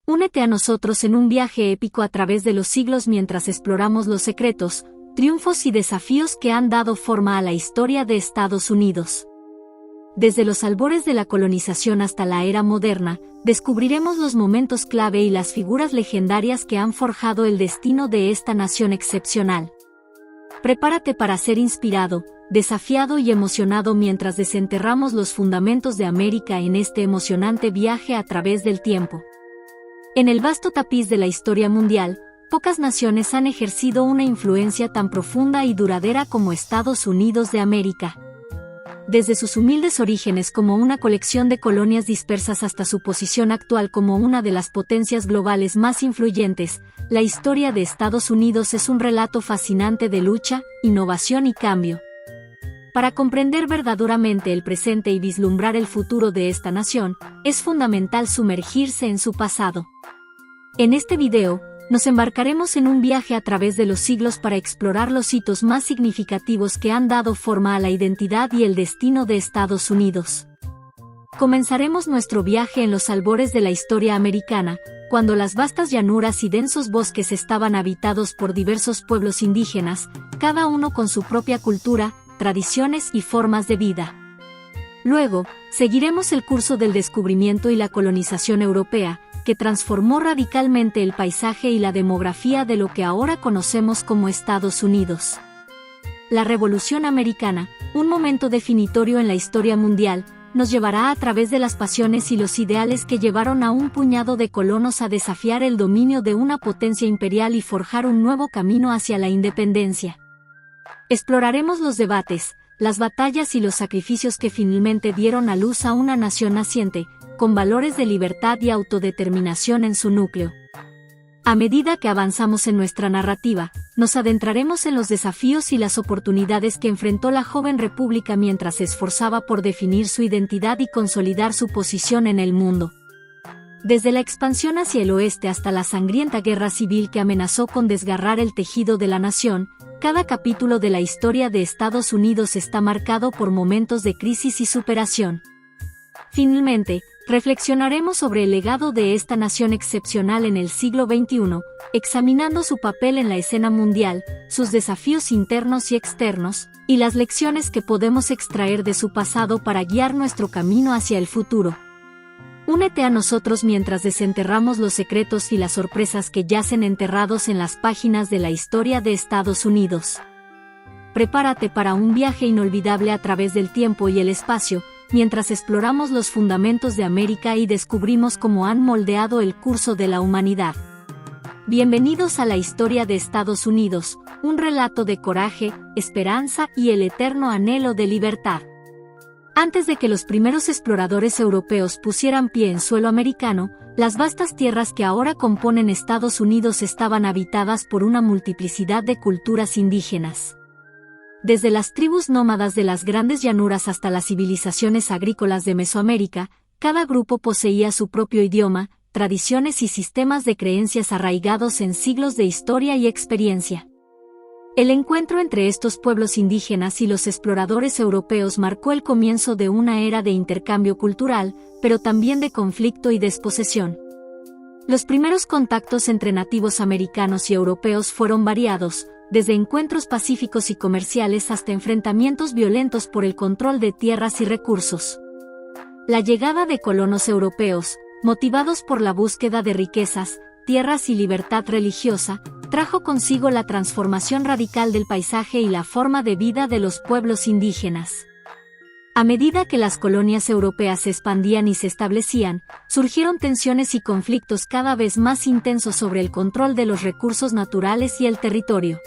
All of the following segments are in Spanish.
Únete a nosotros en un viaje épico a través de los siglos mientras exploramos los secretos, triunfos y desafíos que han dado forma a la historia de Estados Unidos. Desde los albores de la colonización hasta la era moderna, descubriremos los momentos clave y las figuras legendarias que han forjado el destino de esta nación excepcional. Prepárate para ser inspirado, desafiado y emocionado mientras desenterramos los fundamentos de América en este emocionante viaje a través del tiempo. En el vasto tapiz de la historia mundial, pocas naciones han ejercido una influencia tan profunda y duradera como Estados Unidos de América. Desde sus humildes orígenes como una colección de colonias dispersas hasta su posición actual como una de las potencias globales más influyentes, la historia de Estados Unidos es un relato fascinante de lucha, innovación y cambio. Para comprender verdaderamente el presente y vislumbrar el futuro de esta nación, es fundamental sumergirse en su pasado. En este video, nos embarcaremos en un viaje a través de los siglos para explorar los hitos más significativos que han dado forma a la identidad y el destino de Estados Unidos. Comenzaremos nuestro viaje en los albores de la historia americana, cuando las vastas llanuras y densos bosques estaban habitados por diversos pueblos indígenas, cada uno con su propia cultura, tradiciones y formas de vida. Luego, seguiremos el curso del descubrimiento y la colonización europea, que transformó radicalmente el paisaje y la demografía de lo que ahora conocemos como Estados Unidos. La Revolución Americana, un momento definitorio en la historia mundial, nos llevará a través de las pasiones y los ideales que llevaron a un puñado de colonos a desafiar el dominio de una potencia imperial y forjar un nuevo camino hacia la independencia. Exploraremos los debates, las batallas y los sacrificios que finalmente dieron a luz a una nación naciente, con valores de libertad y autodeterminación en su núcleo. A medida que avanzamos en nuestra narrativa, nos adentraremos en los desafíos y las oportunidades que enfrentó la joven república mientras se esforzaba por definir su identidad y consolidar su posición en el mundo. Desde la expansión hacia el oeste hasta la sangrienta guerra civil que amenazó con desgarrar el tejido de la nación, cada capítulo de la historia de Estados Unidos está marcado por momentos de crisis y superación. Finalmente, reflexionaremos sobre el legado de esta nación excepcional en el siglo XXI, examinando su papel en la escena mundial, sus desafíos internos y externos, y las lecciones que podemos extraer de su pasado para guiar nuestro camino hacia el futuro. Únete a nosotros mientras desenterramos los secretos y las sorpresas que yacen enterrados en las páginas de la historia de Estados Unidos. Prepárate para un viaje inolvidable a través del tiempo y el espacio, mientras exploramos los fundamentos de América y descubrimos cómo han moldeado el curso de la humanidad. Bienvenidos a la historia de Estados Unidos, un relato de coraje, esperanza y el eterno anhelo de libertad. Antes de que los primeros exploradores europeos pusieran pie en suelo americano, las vastas tierras que ahora componen Estados Unidos estaban habitadas por una multiplicidad de culturas indígenas. Desde las tribus nómadas de las grandes llanuras hasta las civilizaciones agrícolas de Mesoamérica, cada grupo poseía su propio idioma, tradiciones y sistemas de creencias arraigados en siglos de historia y experiencia. El encuentro entre estos pueblos indígenas y los exploradores europeos marcó el comienzo de una era de intercambio cultural, pero también de conflicto y desposesión. Los primeros contactos entre nativos americanos y europeos fueron variados, desde encuentros pacíficos y comerciales hasta enfrentamientos violentos por el control de tierras y recursos. La llegada de colonos europeos, motivados por la búsqueda de riquezas, tierras y libertad religiosa, trajo consigo la transformación radical del paisaje y la forma de vida de los pueblos indígenas. A medida que las colonias europeas se expandían y se establecían, surgieron tensiones y conflictos cada vez más intensos sobre el control de los recursos naturales y el territorio.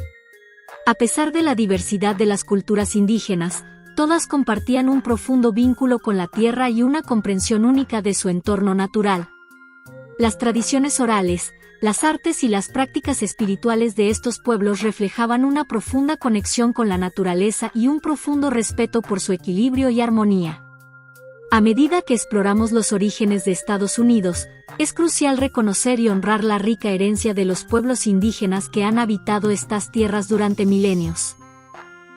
A pesar de la diversidad de las culturas indígenas, todas compartían un profundo vínculo con la tierra y una comprensión única de su entorno natural. Las tradiciones orales, las artes y las prácticas espirituales de estos pueblos reflejaban una profunda conexión con la naturaleza y un profundo respeto por su equilibrio y armonía. A medida que exploramos los orígenes de Estados Unidos, es crucial reconocer y honrar la rica herencia de los pueblos indígenas que han habitado estas tierras durante milenios.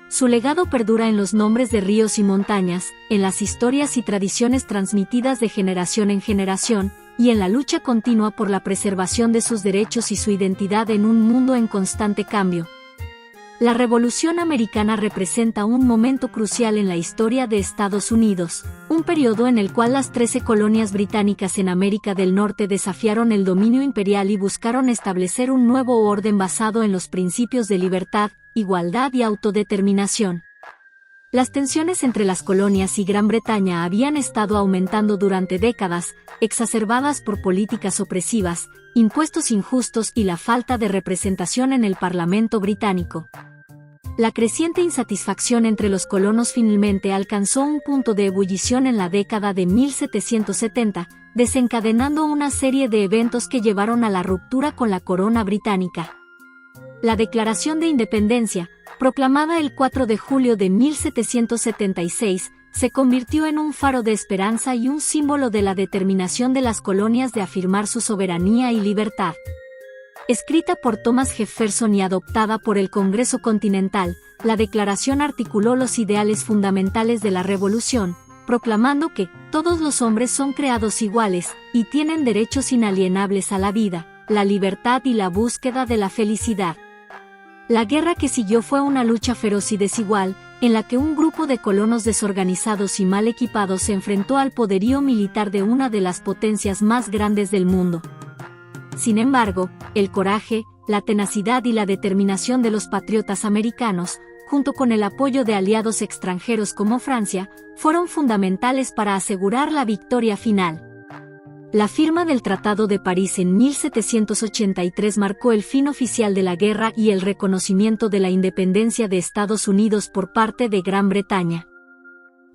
Su legado perdura en los nombres de ríos y montañas, en las historias y tradiciones transmitidas de generación en generación, y en la lucha continua por la preservación de sus derechos y su identidad en un mundo en constante cambio. La Revolución Americana representa un momento crucial en la historia de Estados Unidos, un periodo en el cual las 13 colonias británicas en América del Norte desafiaron el dominio imperial y buscaron establecer un nuevo orden basado en los principios de libertad, igualdad y autodeterminación. Las tensiones entre las colonias y Gran Bretaña habían estado aumentando durante décadas, exacerbadas por políticas opresivas, impuestos injustos y la falta de representación en el Parlamento británico. La creciente insatisfacción entre los colonos finalmente alcanzó un punto de ebullición en la década de 1770, desencadenando una serie de eventos que llevaron a la ruptura con la corona británica. La Declaración de Independencia, proclamada el 4 de julio de 1776, se convirtió en un faro de esperanza y un símbolo de la determinación de las colonias de afirmar su soberanía y libertad. Escrita por Thomas Jefferson y adoptada por el Congreso Continental, la declaración articuló los ideales fundamentales de la Revolución, proclamando que todos los hombres son creados iguales y tienen derechos inalienables a la vida, la libertad y la búsqueda de la felicidad. La guerra que siguió fue una lucha feroz y desigual, en la que un grupo de colonos desorganizados y mal equipados se enfrentó al poderío militar de una de las potencias más grandes del mundo. Sin embargo, el coraje, la tenacidad y la determinación de los patriotas americanos, junto con el apoyo de aliados extranjeros como Francia, fueron fundamentales para asegurar la victoria final. La firma del Tratado de París en 1783 marcó el fin oficial de la guerra y el reconocimiento de la independencia de Estados Unidos por parte de Gran Bretaña.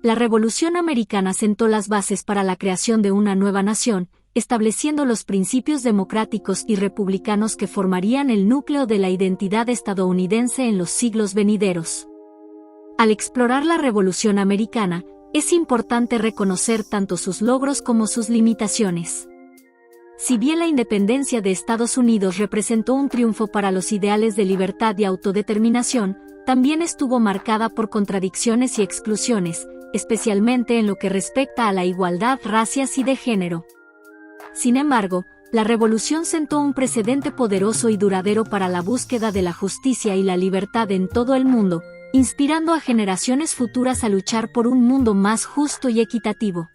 La Revolución Americana sentó las bases para la creación de una nueva nación, estableciendo los principios democráticos y republicanos que formarían el núcleo de la identidad estadounidense en los siglos venideros. Al explorar la Revolución Americana, es importante reconocer tanto sus logros como sus limitaciones. Si bien la independencia de Estados Unidos representó un triunfo para los ideales de libertad y autodeterminación, también estuvo marcada por contradicciones y exclusiones, especialmente en lo que respecta a la igualdad racial y de género. Sin embargo, la revolución sentó un precedente poderoso y duradero para la búsqueda de la justicia y la libertad en todo el mundo, inspirando a generaciones futuras a luchar por un mundo más justo y equitativo.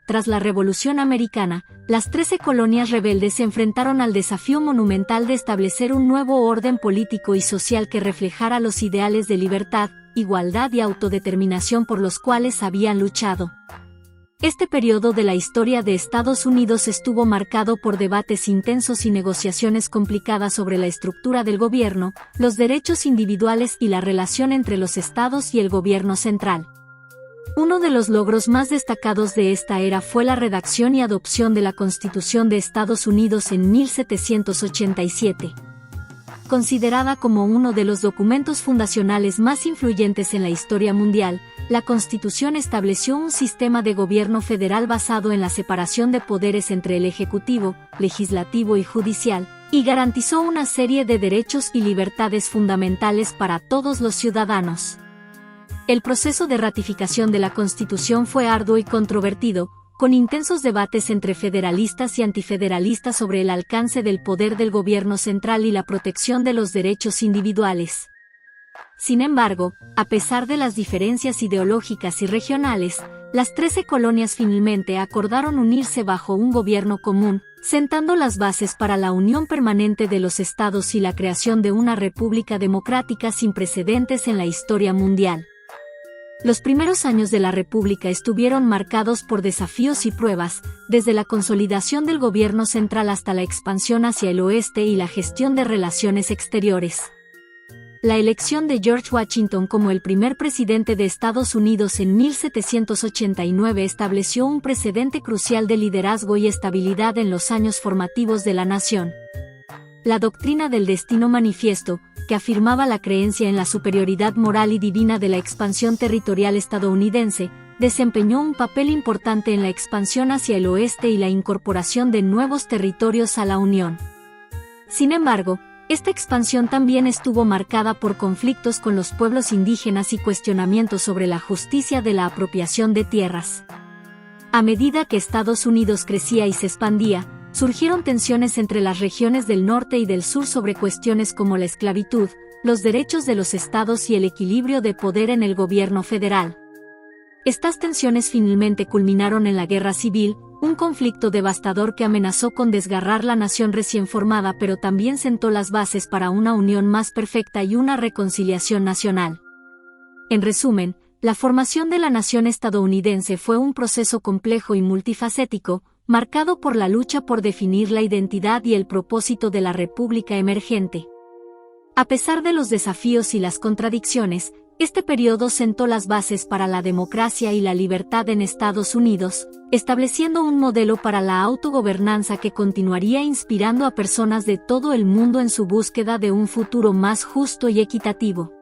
Tras la Revolución Americana, las 13 colonias rebeldes se enfrentaron al desafío monumental de establecer un nuevo orden político y social que reflejara los ideales de libertad, igualdad y autodeterminación por los cuales habían luchado. Este periodo de la historia de Estados Unidos estuvo marcado por debates intensos y negociaciones complicadas sobre la estructura del gobierno, los derechos individuales y la relación entre los estados y el gobierno central. Uno de los logros más destacados de esta era fue la redacción y adopción de la Constitución de Estados Unidos en 1787. Considerada como uno de los documentos fundacionales más influyentes en la historia mundial, la Constitución estableció un sistema de gobierno federal basado en la separación de poderes entre el Ejecutivo, Legislativo y Judicial, y garantizó una serie de derechos y libertades fundamentales para todos los ciudadanos. El proceso de ratificación de la Constitución fue arduo y controvertido, con intensos debates entre federalistas y antifederalistas sobre el alcance del poder del gobierno central y la protección de los derechos individuales. Sin embargo, a pesar de las diferencias ideológicas y regionales, las 13 colonias finalmente acordaron unirse bajo un gobierno común, sentando las bases para la unión permanente de los estados y la creación de una república democrática sin precedentes en la historia mundial. Los primeros años de la República estuvieron marcados por desafíos y pruebas, desde la consolidación del gobierno central hasta la expansión hacia el oeste y la gestión de relaciones exteriores. La elección de George Washington como el primer presidente de Estados Unidos en 1789 estableció un precedente crucial de liderazgo y estabilidad en los años formativos de la nación. La doctrina del destino manifiesto, que afirmaba la creencia en la superioridad moral y divina de la expansión territorial estadounidense, desempeñó un papel importante en la expansión hacia el oeste y la incorporación de nuevos territorios a la Unión. Sin embargo, esta expansión también estuvo marcada por conflictos con los pueblos indígenas y cuestionamientos sobre la justicia de la apropiación de tierras. A medida que Estados Unidos crecía y se expandía, surgieron tensiones entre las regiones del norte y del sur sobre cuestiones como la esclavitud, los derechos de los estados y el equilibrio de poder en el gobierno federal. Estas tensiones finalmente culminaron en la Guerra Civil, un conflicto devastador que amenazó con desgarrar la nación recién formada, pero también sentó las bases para una unión más perfecta y una reconciliación nacional. En resumen, la formación de la nación estadounidense fue un proceso complejo y multifacético, marcado por la lucha por definir la identidad y el propósito de la república emergente. A pesar de los desafíos y las contradicciones, este periodo sentó las bases para la democracia y la libertad en Estados Unidos, estableciendo un modelo para la autogobernanza que continuaría inspirando a personas de todo el mundo en su búsqueda de un futuro más justo y equitativo.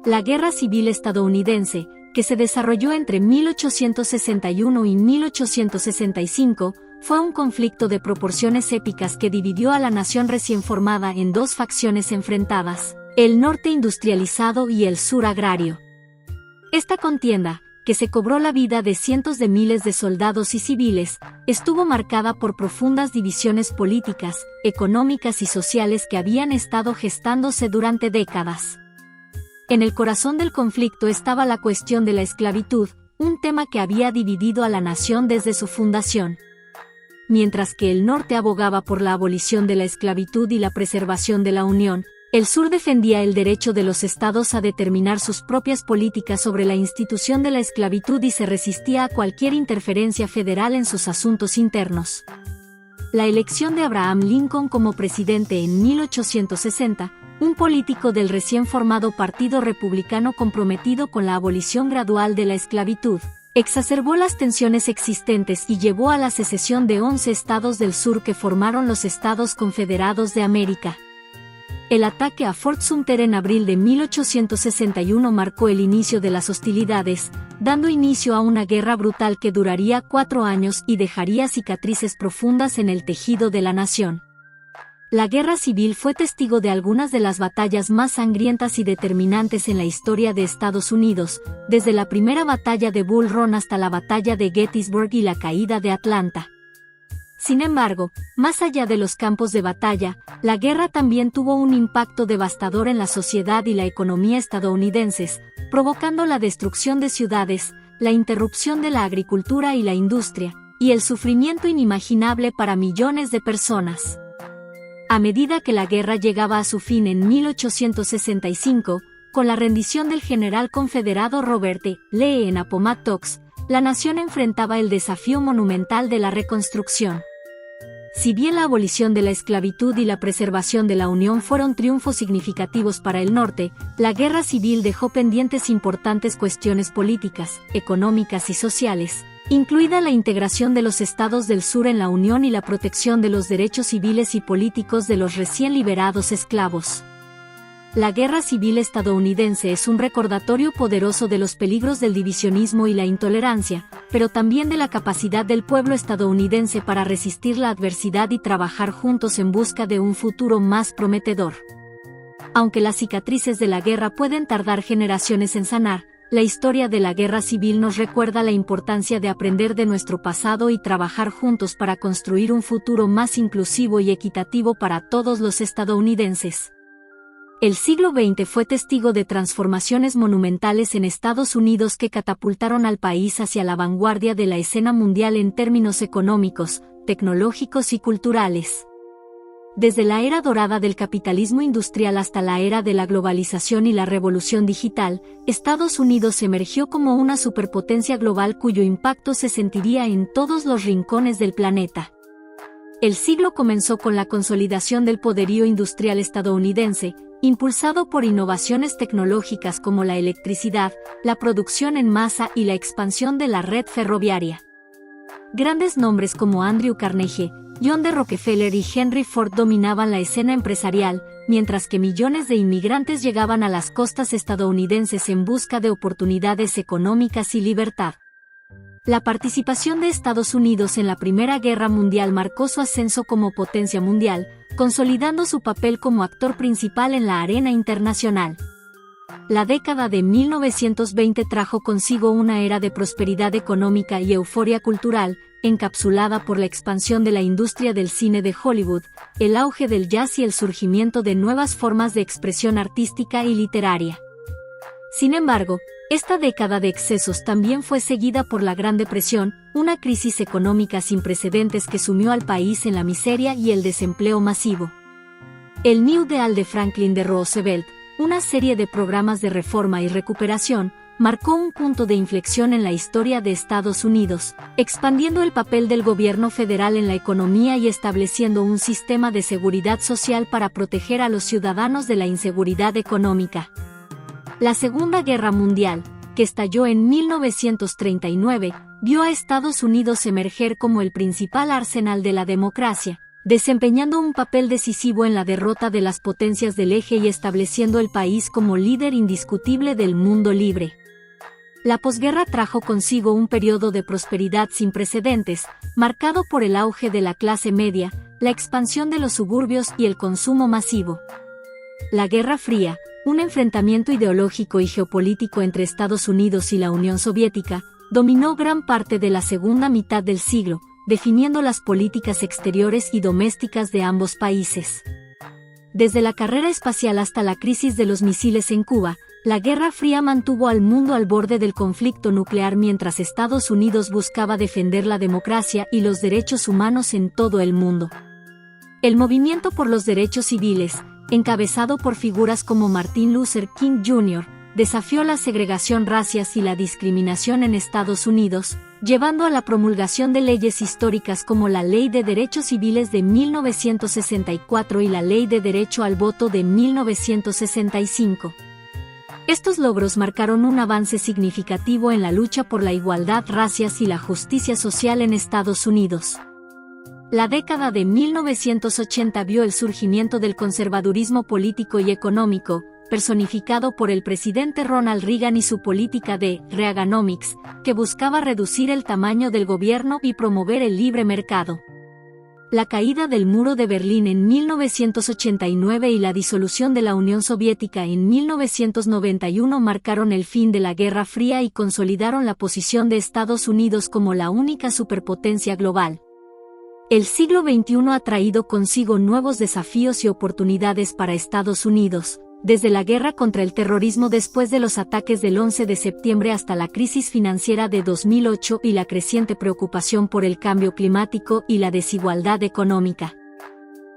La Guerra Civil estadounidense, que se desarrolló entre 1861 y 1865, fue un conflicto de proporciones épicas que dividió a la nación recién formada en dos facciones enfrentadas: el norte industrializado y el sur agrario. Esta contienda, que se cobró la vida de cientos de miles de soldados y civiles, estuvo marcada por profundas divisiones políticas, económicas y sociales que habían estado gestándose durante décadas. En el corazón del conflicto estaba la cuestión de la esclavitud, un tema que había dividido a la nación desde su fundación. Mientras que el norte abogaba por la abolición de la esclavitud y la preservación de la Unión, el sur defendía el derecho de los estados a determinar sus propias políticas sobre la institución de la esclavitud y se resistía a cualquier interferencia federal en sus asuntos internos. La elección de Abraham Lincoln como presidente en 1860, un político del recién formado Partido Republicano comprometido con la abolición gradual de la esclavitud, exacerbó las tensiones existentes y llevó a la secesión de 11 estados del sur que formaron los Estados Confederados de América. El ataque a Fort Sumter en abril de 1861 marcó el inicio de las hostilidades, dando inicio a una guerra brutal que duraría 4 años y dejaría cicatrices profundas en el tejido de la nación. La Guerra Civil fue testigo de algunas de las batallas más sangrientas y determinantes en la historia de Estados Unidos, desde la primera batalla de Bull Run hasta la batalla de Gettysburg y la caída de Atlanta. Sin embargo, más allá de los campos de batalla, la guerra también tuvo un impacto devastador en la sociedad y la economía estadounidenses, provocando la destrucción de ciudades, la interrupción de la agricultura y la industria, y el sufrimiento inimaginable para millones de personas. A medida que la guerra llegaba a su fin en 1865, con la rendición del general confederado Robert E. Lee en Appomattox, la nación enfrentaba el desafío monumental de la reconstrucción. Si bien la abolición de la esclavitud y la preservación de la Unión fueron triunfos significativos para el norte, la Guerra Civil dejó pendientes importantes cuestiones políticas, económicas y sociales, incluida la integración de los estados del sur en la Unión y la protección de los derechos civiles y políticos de los recién liberados esclavos. La Guerra Civil estadounidense es un recordatorio poderoso de los peligros del divisionismo y la intolerancia, pero también de la capacidad del pueblo estadounidense para resistir la adversidad y trabajar juntos en busca de un futuro más prometedor. Aunque las cicatrices de la guerra pueden tardar generaciones en sanar, la historia de la Guerra Civil nos recuerda la importancia de aprender de nuestro pasado y trabajar juntos para construir un futuro más inclusivo y equitativo para todos los estadounidenses. El siglo XX fue testigo de transformaciones monumentales en Estados Unidos que catapultaron al país hacia la vanguardia de la escena mundial en términos económicos, tecnológicos y culturales. Desde la era dorada del capitalismo industrial hasta la era de la globalización y la revolución digital, Estados Unidos emergió como una superpotencia global cuyo impacto se sentiría en todos los rincones del planeta. El siglo comenzó con la consolidación del poderío industrial estadounidense, impulsado por innovaciones tecnológicas como la electricidad, la producción en masa y la expansión de la red ferroviaria. Grandes nombres como Andrew Carnegie, John D. Rockefeller y Henry Ford dominaban la escena empresarial, mientras que millones de inmigrantes llegaban a las costas estadounidenses en busca de oportunidades económicas y libertad. La participación de Estados Unidos en la Primera Guerra Mundial marcó su ascenso como potencia mundial, consolidando su papel como actor principal en la arena internacional. La década de 1920 trajo consigo una era de prosperidad económica y euforia cultural, encapsulada por la expansión de la industria del cine de Hollywood, el auge del jazz y el surgimiento de nuevas formas de expresión artística y literaria. Sin embargo, esta década de excesos también fue seguida por la Gran Depresión, una crisis económica sin precedentes que sumió al país en la miseria y el desempleo masivo. El New Deal de Franklin D. Roosevelt, una serie de programas de reforma y recuperación, marcó un punto de inflexión en la historia de Estados Unidos, expandiendo el papel del gobierno federal en la economía y estableciendo un sistema de seguridad social para proteger a los ciudadanos de la inseguridad económica. La Segunda Guerra Mundial, que estalló en 1939, vio a Estados Unidos emerger como el principal arsenal de la democracia, desempeñando un papel decisivo en la derrota de las potencias del eje y estableciendo el país como líder indiscutible del mundo libre. La posguerra trajo consigo un periodo de prosperidad sin precedentes, marcado por el auge de la clase media, la expansión de los suburbios y el consumo masivo. La Guerra Fría, un enfrentamiento ideológico y geopolítico entre Estados Unidos y la Unión Soviética, dominó gran parte de la segunda mitad del siglo, definiendo las políticas exteriores y domésticas de ambos países. Desde la carrera espacial hasta la crisis de los misiles en Cuba, la Guerra Fría mantuvo al mundo al borde del conflicto nuclear mientras Estados Unidos buscaba defender la democracia y los derechos humanos en todo el mundo. El movimiento por los derechos civiles, encabezado por figuras como Martin Luther King Jr., desafió la segregación racial y la discriminación en Estados Unidos, llevando a la promulgación de leyes históricas como la Ley de Derechos Civiles de 1964 y la Ley de Derecho al Voto de 1965. Estos logros marcaron un avance significativo en la lucha por la igualdad racial y la justicia social en Estados Unidos. La década de 1980 vio el surgimiento del conservadurismo político y económico, personificado por el presidente Ronald Reagan y su política de Reaganomics, que buscaba reducir el tamaño del gobierno y promover el libre mercado. La caída del muro de Berlín en 1989 y la disolución de la Unión Soviética en 1991 marcaron el fin de la Guerra Fría y consolidaron la posición de Estados Unidos como la única superpotencia global. El siglo XXI ha traído consigo nuevos desafíos y oportunidades para Estados Unidos, desde la guerra contra el terrorismo después de los ataques del 11 de septiembre hasta la crisis financiera de 2008 y la creciente preocupación por el cambio climático y la desigualdad económica.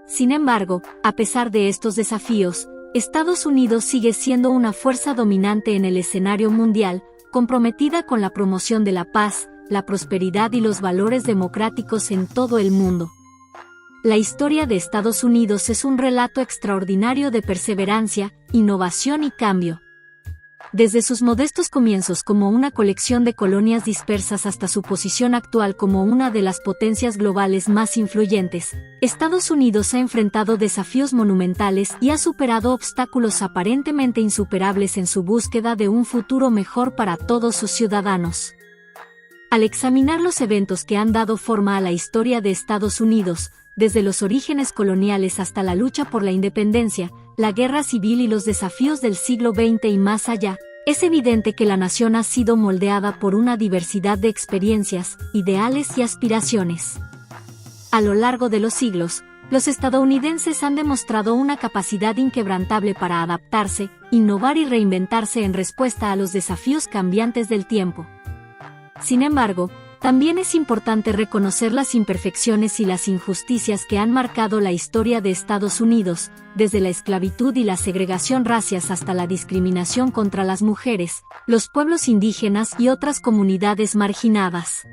Sin embargo, a pesar de estos desafíos, Estados Unidos sigue siendo una fuerza dominante en el escenario mundial, comprometida con la promoción de la paz, la prosperidad y los valores democráticos en todo el mundo. La historia de Estados Unidos es un relato extraordinario de perseverancia, innovación y cambio. Desde sus modestos comienzos como una colección de colonias dispersas hasta su posición actual como una de las potencias globales más influyentes, Estados Unidos ha enfrentado desafíos monumentales y ha superado obstáculos aparentemente insuperables en su búsqueda de un futuro mejor para todos sus ciudadanos. Al examinar los eventos que han dado forma a la historia de Estados Unidos, desde los orígenes coloniales hasta la lucha por la independencia, la guerra civil y los desafíos del siglo XX y más allá, es evidente que la nación ha sido moldeada por una diversidad de experiencias, ideales y aspiraciones. A lo largo de los siglos, los estadounidenses han demostrado una capacidad inquebrantable para adaptarse, innovar y reinventarse en respuesta a los desafíos cambiantes del tiempo. Sin embargo, también es importante reconocer las imperfecciones y las injusticias que han marcado la historia de Estados Unidos, desde la esclavitud y la segregación racial hasta la discriminación contra las mujeres, los pueblos indígenas y otras comunidades marginadas.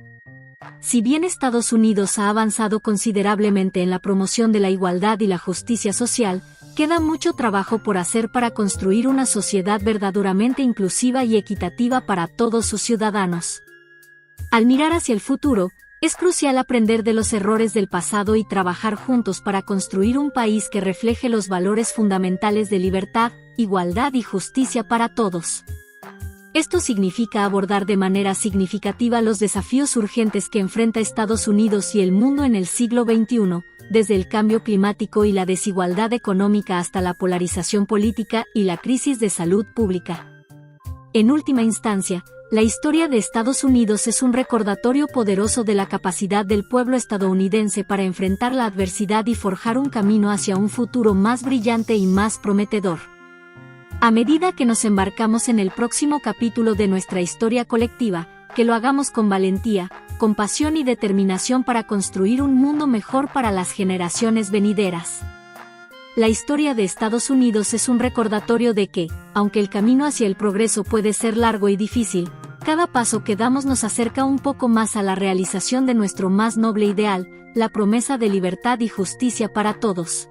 Si bien Estados Unidos ha avanzado considerablemente en la promoción de la igualdad y la justicia social, queda mucho trabajo por hacer para construir una sociedad verdaderamente inclusiva y equitativa para todos sus ciudadanos. Al mirar hacia el futuro, es crucial aprender de los errores del pasado y trabajar juntos para construir un país que refleje los valores fundamentales de libertad, igualdad y justicia para todos. Esto significa abordar de manera significativa los desafíos urgentes que enfrenta Estados Unidos y el mundo en el siglo XXI, desde el cambio climático y la desigualdad económica hasta la polarización política y la crisis de salud pública. En última instancia, la historia de Estados Unidos es un recordatorio poderoso de la capacidad del pueblo estadounidense para enfrentar la adversidad y forjar un camino hacia un futuro más brillante y más prometedor. A medida que nos embarcamos en el próximo capítulo de nuestra historia colectiva, que lo hagamos con valentía, compasión y determinación para construir un mundo mejor para las generaciones venideras. La historia de Estados Unidos es un recordatorio de que, aunque el camino hacia el progreso puede ser largo y difícil, cada paso que damos nos acerca un poco más a la realización de nuestro más noble ideal, la promesa de libertad y justicia para todos.